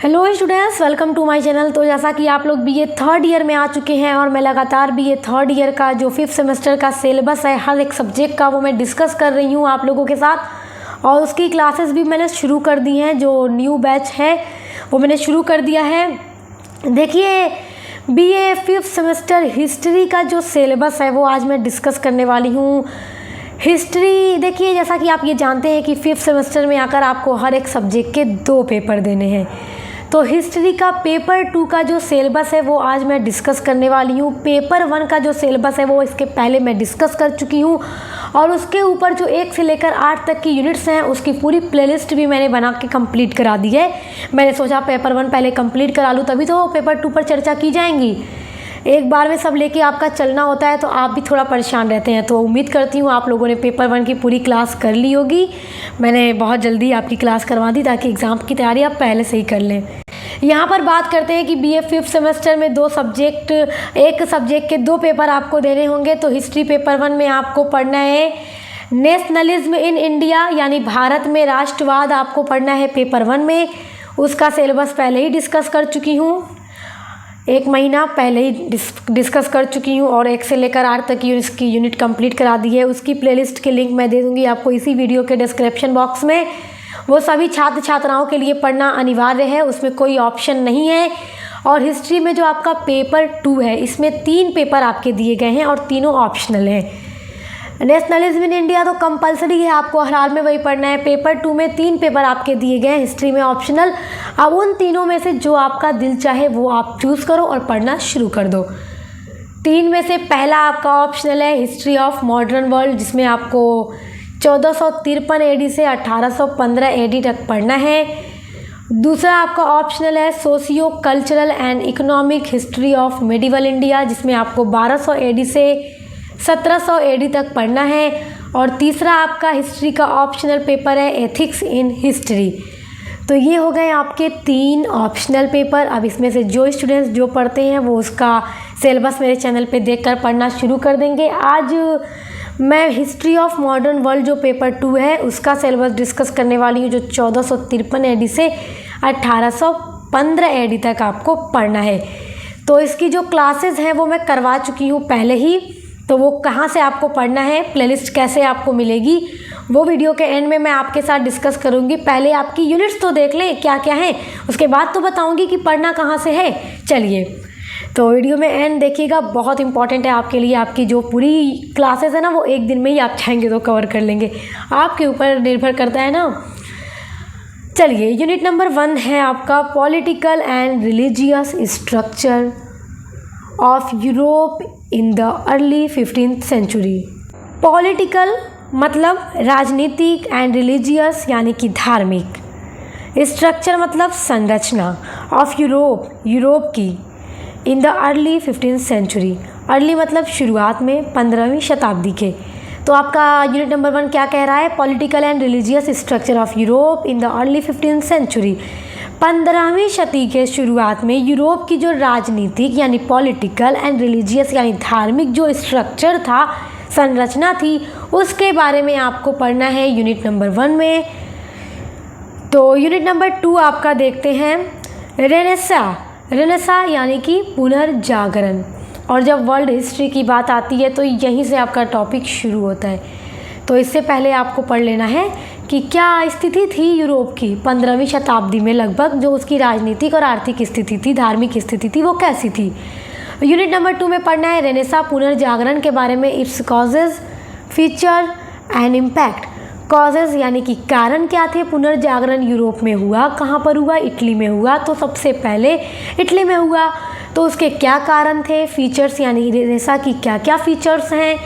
Hello students, welcome to my channel. तो जैसा कि आप लोग बीए थर्ड ईयर में आ चुके हैं और मैं लगातार बीए थर्ड ईयर का जो 5th सेमेस्टर का सिलेबस है हर एक सब्जेक्ट का वो मैं डिस्कस कर रही हूँ आप लोगों के साथ। और उसकी क्लासेस भी मैंने शुरू कर दी हैं। जो न्यू बैच है वो मैंने शुरू कर दिया है। देखिए, बीए 5th सेमेस्टर हिस्ट्री का जो सिलेबस है वो आज मैं डिस्कस करने वाली हूँ। हिस्ट्री देखिए, जैसा कि आप ये जानते हैं कि 5th सेमेस्टर में आकर आपको हर एक सब्जेक्ट के 2 पेपर देने हैं। तो हिस्ट्री का पेपर 2 का जो सिलेबस है वो आज मैं डिस्कस करने वाली हूँ। पेपर 1 का जो सिलेबस है वो इसके पहले मैं डिस्कस कर चुकी हूँ और उसके ऊपर जो 1 से लेकर 8 तक की यूनिट्स हैं उसकी पूरी प्लेलिस्ट भी मैंने बना के कंप्लीट करा दी है। मैंने सोचा पेपर 1 पहले कंप्लीट करा लूँ तभी तो पेपर 2 पर चर्चा की जाएंगी। एक बार में सब लेके आपका चलना होता है तो आप भी थोड़ा परेशान रहते हैं। तो उम्मीद करती हूँ आप लोगों ने पेपर 1 की पूरी क्लास कर ली होगी। मैंने बहुत जल्दी आपकी क्लास करवा दी ताकि एग्ज़ाम की तैयारी आप पहले से ही कर लें। यहाँ पर बात करते हैं कि बीए 5th सेमेस्टर में एक सब्जेक्ट के 2 पेपर आपको देने होंगे। तो हिस्ट्री पेपर 1 में आपको पढ़ना है नेशनलिज्म इन इंडिया, यानी भारत में राष्ट्रवाद आपको पढ़ना है पेपर 1 में। उसका सिलेबस पहले ही डिस्कस कर चुकी हूँ, 1 महीना पहले ही डिस्कस कर चुकी हूँ और 1 से लेकर 8 तक की इसकी यूनिट कंप्लीट करा दी है। उसकी प्लेलिस्ट के लिंक मैं दे दूँगी आपको इसी वीडियो के डिस्क्रिप्शन बॉक्स में। वो सभी छात्र छात्राओं के लिए पढ़ना अनिवार्य है, उसमें कोई ऑप्शन नहीं है। और हिस्ट्री में जो आपका पेपर 2 है इसमें 3 पेपर आपके दिए गए हैं और तीनों ऑप्शनल हैं। नेशनलिज्म इन इंडिया तो कंपलसरी है, आपको हर हाल में वही पढ़ना है। पेपर 2 में 3 पेपर आपके दिए गए हैं, हिस्ट्री में ऑप्शनल। अब उन तीनों में से जो आपका दिल चाहे वो आप चूज़ करो और पढ़ना शुरू कर दो। 3 में से पहला आपका ऑप्शनल है हिस्ट्री ऑफ मॉडर्न वर्ल्ड, जिसमें आपको 1453 AD से 1815 AD तक पढ़ना है। दूसरा आपका ऑप्शनल है socio cultural and economic history of medieval India, जिसमें आपको 1200 AD से 1700 AD तक पढ़ना है। और तीसरा आपका हिस्ट्री का ऑप्शनल पेपर है एथिक्स इन हिस्ट्री। तो ये हो गए आपके 3 ऑप्शनल पेपर। अब इसमें से जो स्टूडेंट्स जो पढ़ते हैं वो उसका सिलेबस मेरे चैनल पे देखकर पढ़ना शुरू कर देंगे। आज मैं हिस्ट्री ऑफ मॉडर्न वर्ल्ड जो पेपर 2 है उसका सिलेबस डिस्कस करने वाली हूँ, जो 1453 AD से 1815 AD तक आपको पढ़ना है। तो इसकी जो क्लासेस हैं वो मैं करवा चुकी हूँ पहले ही। तो वो कहाँ से आपको पढ़ना है, प्लेलिस्ट कैसे आपको मिलेगी, वो वीडियो के एंड में मैं आपके साथ डिस्कस करूँगी। पहले आपकी यूनिट्स तो देख लें क्या क्या हैं, उसके बाद तो बताऊँगी कि पढ़ना कहाँ से है। चलिए, तो वीडियो में एंड देखिएगा, बहुत इंपॉर्टेंट है आपके लिए। आपकी जो पूरी क्लासेस है ना वो 1 दिन में ही आप चाहेंगे तो कवर कर लेंगे, आपके ऊपर निर्भर करता है ना। चलिए, यूनिट नंबर 1 है आपका political and religious structure of Europe in the early 15th century. Political मतलब राजनीतिक एंड रिलीजियस यानी कि धार्मिक, स्ट्रक्चर मतलब संरचना, ऑफ यूरोप की, in the early 15th century. Early मतलब शुरुआत में, 15वीं शताब्दी के। तो आपका यूनिट नंबर 1 क्या कह रहा है, political and religious structure of Europe in the early 15th century. 15वीं शताब्दी के शुरुआत में यूरोप की जो राजनीतिक यानी पॉलिटिकल एंड रिलीजियस यानी धार्मिक जो स्ट्रक्चर था, संरचना थी, उसके बारे में आपको पढ़ना है यूनिट नंबर 1 में। तो यूनिट नंबर 2 आपका देखते हैं रेनेसा यानी कि पुनर्जागरण। और जब वर्ल्ड हिस्ट्री की बात आती है तो यहीं से आपका टॉपिक शुरू होता है। तो इससे पहले आपको पढ़ लेना है कि क्या स्थिति थी यूरोप की 15वीं शताब्दी में लगभग, जो उसकी राजनीतिक और आर्थिक स्थिति थी, धार्मिक स्थिति थी, वो कैसी थी। यूनिट नंबर 2 में पढ़ना है रेनेसा पुनर्जागरण के बारे में, its causes, feature and impact. Causes यानी कि कारण क्या थे, पुनर्जागरण यूरोप में हुआ, कहाँ पर हुआ, इटली में हुआ। तो सबसे पहले इटली में हुआ, तो उसके क्या कारण थे। फीचर्स यानी रेनेसा की क्या क्या फीचर्स हैं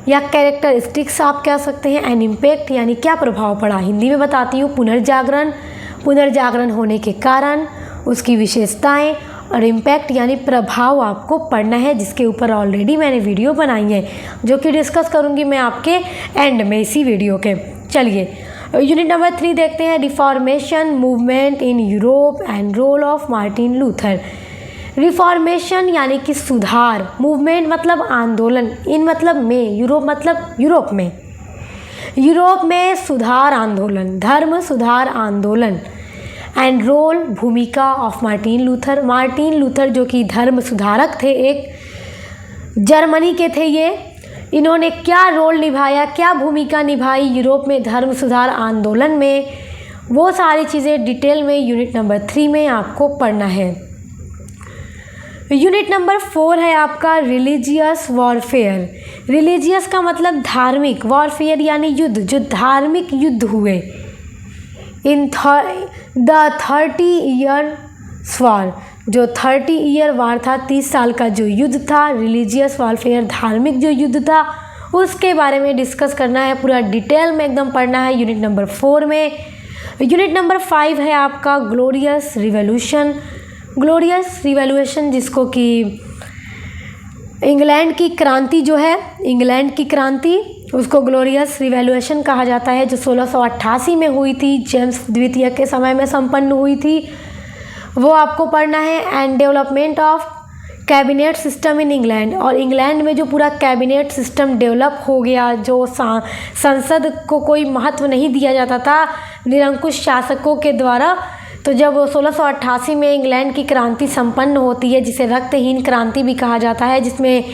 या कैरेक्टरिस्टिक्स आप कह सकते हैं। एंड इम्पैक्ट यानी क्या प्रभाव पड़ा। हिंदी में बताती हूँ, पुनर्जागरण होने के कारण, उसकी विशेषताएं, और इम्पैक्ट यानी प्रभाव आपको पढ़ना है, जिसके ऊपर ऑलरेडी मैंने वीडियो बनाई है जो कि डिस्कस करूँगी मैं आपके एंड में इसी वीडियो के। चलिए, यूनिट नंबर 3 देखते हैं reformation movement in Europe and role of Martin Luther. Reformation यानी कि सुधार, मूवमेंट मतलब आंदोलन, इन मतलब में, यूरोप मतलब यूरोप में सुधार आंदोलन, धर्म सुधार आंदोलन, एंड रोल, भूमिका of Martin Luther. Martin Luther जो कि धर्म सुधारक थे, एक जर्मनी के थे ये। इन्होंने क्या रोल निभाया, क्या भूमिका निभाई यूरोप में धर्म सुधार आंदोलन में, वो सारी चीज़ें डिटेल में यूनिट नंबर 3 में आपको पढ़ना है। यूनिट नंबर 4 है आपका रिलीजियस वॉरफेयर। रिलीजियस का मतलब धार्मिक, वॉरफेयर यानी युद्ध, जो धार्मिक युद्ध हुए इन द 30 ईयर्स वॉर। जो 30 ईयर वार था, 30 साल का जो युद्ध था, रिलीजियस वॉरफेयर धार्मिक जो युद्ध था, उसके बारे में डिस्कस करना है, पूरा डिटेल में एकदम पढ़ना है यूनिट नंबर 4 में। यूनिट नंबर 5 है आपका ग्लोरियस रिवॉल्यूशन। ग्लोरियस रिवॉल्यूशन जिसको कि इंग्लैंड की क्रांति जो है, इंग्लैंड की क्रांति, उसको ग्लोरियस रिवॉल्यूशन कहा जाता है, जो 1688 में हुई थी, जेम्स द्वितीय के समय में संपन्न हुई थी, वो आपको पढ़ना है। And development of cabinet system in England, और इंग्लैंड में जो पूरा कैबिनेट सिस्टम डेवलप हो गया, जो संसद को कोई महत्व नहीं दिया जाता था निरंकुश शासकों के द्वारा, तो जब 1688 में इंग्लैंड की क्रांति संपन्न होती है, जिसे रक्तहीन क्रांति भी कहा जाता है, जिसमें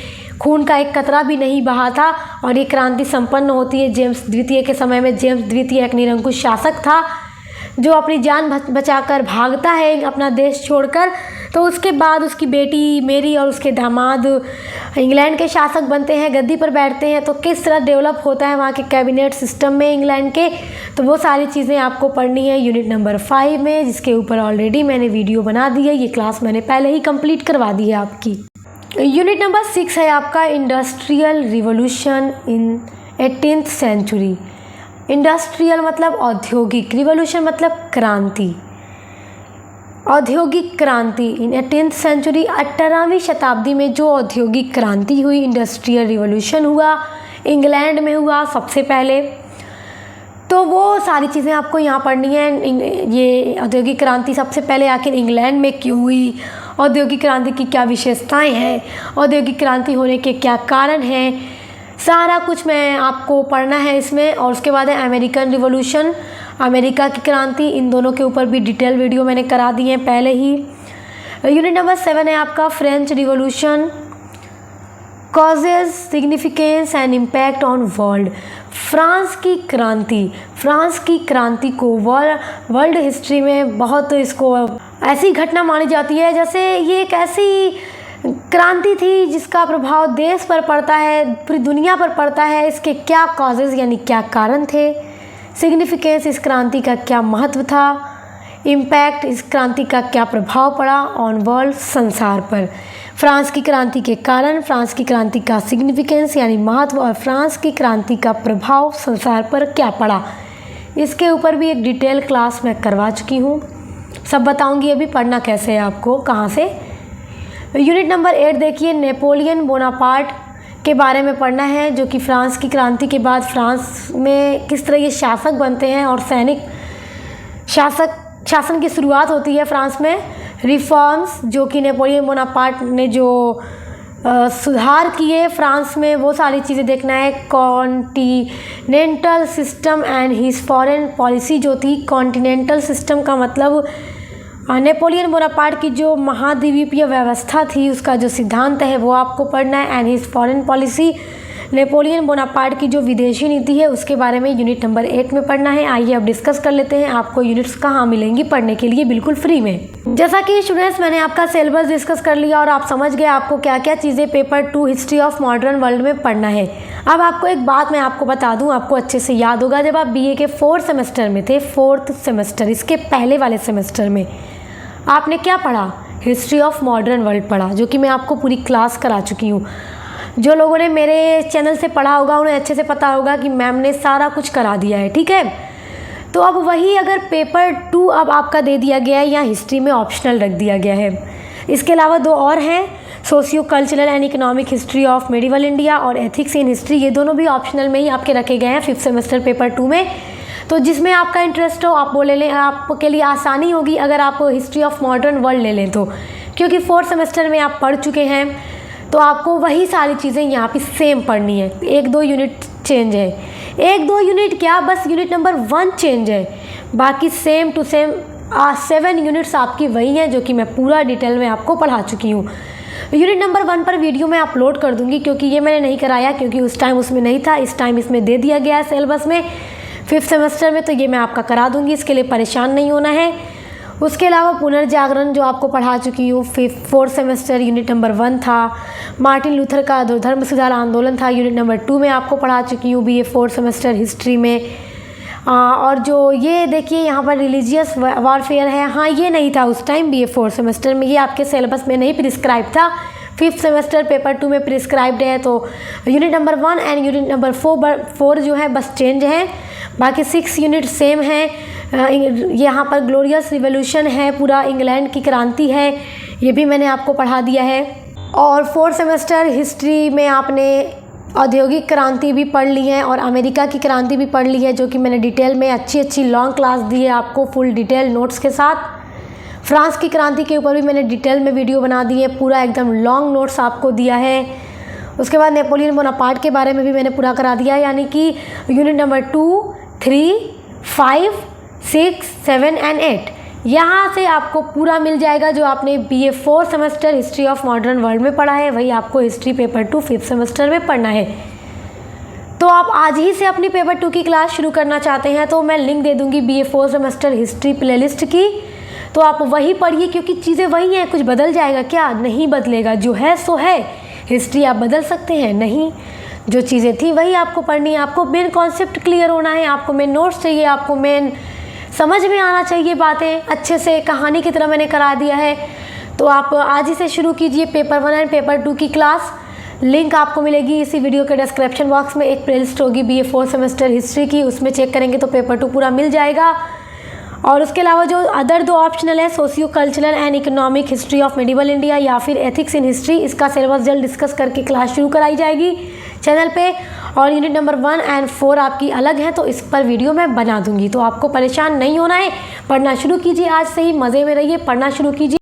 खून का एक कतरा भी नहीं बहा था, और ये क्रांति संपन्न होती है जेम्स द्वितीय के समय में। जेम्स द्वितीय एक निरंकुश शासक था जो अपनी जान बचाकर भागता है अपना देश छोड़कर, तो उसके बाद उसकी बेटी मेरी और उसके दामाद इंग्लैंड के शासक बनते हैं, गद्दी पर बैठते हैं। तो किस तरह डेवलप होता है वहाँ के कैबिनेट सिस्टम में इंग्लैंड के, तो वो सारी चीज़ें आपको पढ़नी है यूनिट नंबर 5 में, जिसके ऊपर ऑलरेडी मैंने वीडियो बना दी है, ये क्लास मैंने पहले ही कंप्लीट करवा दी है आपकी। यूनिट नंबर 6 है आपका industrial revolution in 18th century. Industrial मतलब औद्योगिक, रिवॉल्यूशन मतलब क्रांति, औद्योगिक क्रांति इन 18th सेंचुरी। 18वीं शताब्दी में जो औद्योगिक क्रांति हुई, इंडस्ट्रियल रिवॉल्यूशन हुआ, इंग्लैंड में हुआ सबसे पहले, तो वो सारी चीज़ें आपको यहाँ पढ़नी है। ये औद्योगिक क्रांति सबसे पहले आखिर इंग्लैंड में क्यों हुई, औद्योगिक क्रांति की क्या विशेषताएं हैं, औद्योगिक क्रांति होने के क्या कारण हैं, सारा कुछ मैं आपको पढ़ना है इसमें। और उसके बाद है अमेरिकन रिवॉल्यूशन, अमेरिका की क्रांति, इन दोनों के ऊपर भी डिटेल वीडियो मैंने करा दी है पहले ही। यूनिट नंबर 7 है आपका French revolution, causes, significance and impact on world. France की क्रांति, फ्रांस की क्रांति को वर्ल्ड हिस्ट्री में बहुत इसको ऐसी घटना मानी जाती है जैसे ये एक ऐसी क्रांति थी जिसका प्रभाव देश पर पड़ता है, पूरी दुनिया पर पड़ता है। इसके क्या कॉजेज़ यानी क्या कारण थे, सिग्निफिकेंस इस क्रांति का क्या महत्व था, इम्पैक्ट इस क्रांति का क्या प्रभाव पड़ा ऑन वर्ल्ड संसार पर। फ्रांस की क्रांति के कारण, फ्रांस की क्रांति का सिग्निफिकेंस यानी महत्व, और फ्रांस की क्रांति का प्रभाव संसार पर क्या पड़ा, इसके ऊपर भी एक डिटेल क्लास मैं करवा चुकी हूँ, सब बताऊँगी अभी पढ़ना कैसे है आपको, कहाँ से। यूनिट नंबर 8 देखिए, नेपोलियन बोनापार्ट के बारे में पढ़ना है, जो कि फ्रांस की क्रांति के बाद फ्रांस में किस तरह ये शासक बनते हैं और सैनिक शासन की शुरुआत होती है फ्रांस में। रिफॉर्म्स जो कि नेपोलियन बोनापार्ट ने जो सुधार किए फ्रांस में, वो सारी चीज़ें देखना है। Continental system and his foreign policy जो थी, कॉन्टिनेंटल सिस्टम का मतलब नेपोलियन बोनापार्ट की जो महाद्वीपीय व्यवस्था थी उसका जो सिद्धांत है वो आपको पढ़ना है। And his foreign policy, Napoleon Bonaparte की जो विदेशी नीति है उसके बारे में यूनिट नंबर 8 में पढ़ना है। आइए अब डिस्कस कर लेते हैं आपको यूनिट्स कहाँ मिलेंगी पढ़ने के लिए बिल्कुल फ्री में। जैसा कि स्टूडेंट्स मैंने आपका सिलेबस डिस्कस कर लिया और आप समझ गए आपको क्या क्या चीज़ें paper 2 history of modern world में पढ़ना है। अब आपको एक बात मैं आपको बता दूँ, आपको अच्छे से याद होगा, जब आप BA के 4th सेमेस्टर में थे, 4th सेमेस्टर इसके पहले वाले सेमेस्टर में आपने क्या पढ़ा, हिस्ट्री ऑफ मॉडर्न वर्ल्ड पढ़ा, जो कि मैं आपको पूरी क्लास करा चुकी हूँ। जो लोगों ने मेरे चैनल से पढ़ा होगा उन्हें अच्छे से पता होगा कि मैम ने सारा कुछ करा दिया है, ठीक है। तो अब वही अगर पेपर 2 अब आपका दे दिया गया है या हिस्ट्री में ऑप्शनल रख दिया गया है। इसके अलावा 2 और हैं, socio cultural and economic history of medieval India और एथिक्स इन हिस्ट्री, ये दोनों भी ऑप्शनल में ही आपके रखे गए हैं 5th सेमेस्टर पेपर 2 में। तो जिसमें आपका इंटरेस्ट हो आप वो ले लें, आपके लिए आसानी होगी अगर आप हिस्ट्री ऑफ मॉडर्न वर्ल्ड ले लें तो, क्योंकि 4th सेमेस्टर में आप पढ़ चुके हैं तो आपको वही सारी चीज़ें यहाँ पे सेम पढ़नी है। 1-2 यूनिट चेंज है, 1-2 यूनिट क्या, बस यूनिट नंबर 1 चेंज है, बाकी सेम टू सेम 7 यूनिट्स आपकी वही हैं जो कि मैं पूरा डिटेल में आपको पढ़ा चुकी हूँ। यूनिट नंबर 1 पर वीडियो मैं अपलोड कर दूँगी, क्योंकि ये मैंने नहीं कराया क्योंकि उस टाइम उसमें नहीं था, इस टाइम इसमें दे दिया गया है सिलेबस में 5th सेमेस्टर में, तो ये मैं आपका करा दूँगी, इसके लिए परेशान नहीं होना है। उसके अलावा पुनर्जागरण जो आपको पढ़ा चुकी हूँ 4th सेमेस्टर यूनिट नंबर 1 था। मार्टिन लूथर का धर्म सुधार आंदोलन था, यूनिट नंबर 2 में आपको पढ़ा चुकी हूँ BA 4th सेमेस्टर हिस्ट्री में। और जो ये देखिए यहाँ पर रिलीजियस वॉरफेयर है, हाँ ये नहीं था उस टाइम BA 4th सेमेस्टर में, ये आपके सिलेबस में नहीं प्रिस्क्राइब था, 5th सेमेस्टर पेपर 2 में प्रिस्क्राइब्ड है। तो unit number 1 and unit number 4 जो है बस चेंज है, बाकी 6 यूनिट सेम है। यहाँ पर ग्लोरियस रिवॉल्यूशन है, पूरा इंग्लैंड की क्रांति है, ये भी मैंने आपको पढ़ा दिया है। और 4th सेमेस्टर हिस्ट्री में आपने औद्योगिक क्रांति भी पढ़ ली है और अमेरिका की क्रांति भी पढ़ ली है, जो कि मैंने डिटेल में अच्छी लॉन्ग क्लास दी है आपको फुल डिटेल नोट्स के साथ। फ्रांस की क्रांति के ऊपर भी मैंने डिटेल में वीडियो बना दी है, पूरा एकदम लॉन्ग नोट्स आपको दिया है। उसके बाद नेपोलियन बोनापार्ट के बारे में भी मैंने पूरा करा दिया है, यानी कि यूनिट नंबर 2, 3, 5, 6, 7 एंड 8 यहाँ से आपको पूरा मिल जाएगा। जो आपने BA 4 semester history of modern world में पढ़ा है वही आपको हिस्ट्री पेपर 2 5th सेमेस्टर में पढ़ना है। तो आप आज ही से अपनी पेपर 2 की क्लास शुरू करना चाहते हैं तो मैं लिंक दे दूँगी BA 4 सेमेस्टर हिस्ट्री प्लेलिस्ट की, तो आप वही पढ़िए, क्योंकि चीज़ें वही हैं। कुछ बदल जाएगा क्या? नहीं बदलेगा, जो है सो है। हिस्ट्री आप बदल सकते हैं नहीं, जो चीज़ें थी वही आपको पढ़नी है। आपको मेन कॉन्सेप्ट क्लियर होना है, आपको मेन नोट्स चाहिए, आपको मेन समझ में आना चाहिए बातें अच्छे से, कहानी की तरह मैंने करा दिया है। तो आप आज ही से शुरू कीजिए पेपर 1 एंड पेपर 2 की क्लास। लिंक आपको मिलेगी इसी वीडियो के डिस्क्रिप्शन बॉक्स में, एक प्लेलिस्ट होगी BA 4 सेमेस्टर हिस्ट्री की, उसमें चेक करेंगे तो पेपर 2 पूरा मिल जाएगा। और उसके अलावा जो अदर 2 ऑप्शनल है, socio cultural and economic history of medieval India या फिर एथिक्स इन हिस्ट्री, इसका सिलेबस जल्द डिस्कस करके क्लास शुरू कराई जाएगी चैनल पे। और यूनिट नंबर 1 एंड 4 आपकी अलग है, तो इस पर वीडियो मैं बना दूंगी, तो आपको परेशान नहीं होना है। पढ़ना शुरू कीजिए, आज से ही मज़े में रहिए, पढ़ना शुरू कीजिए।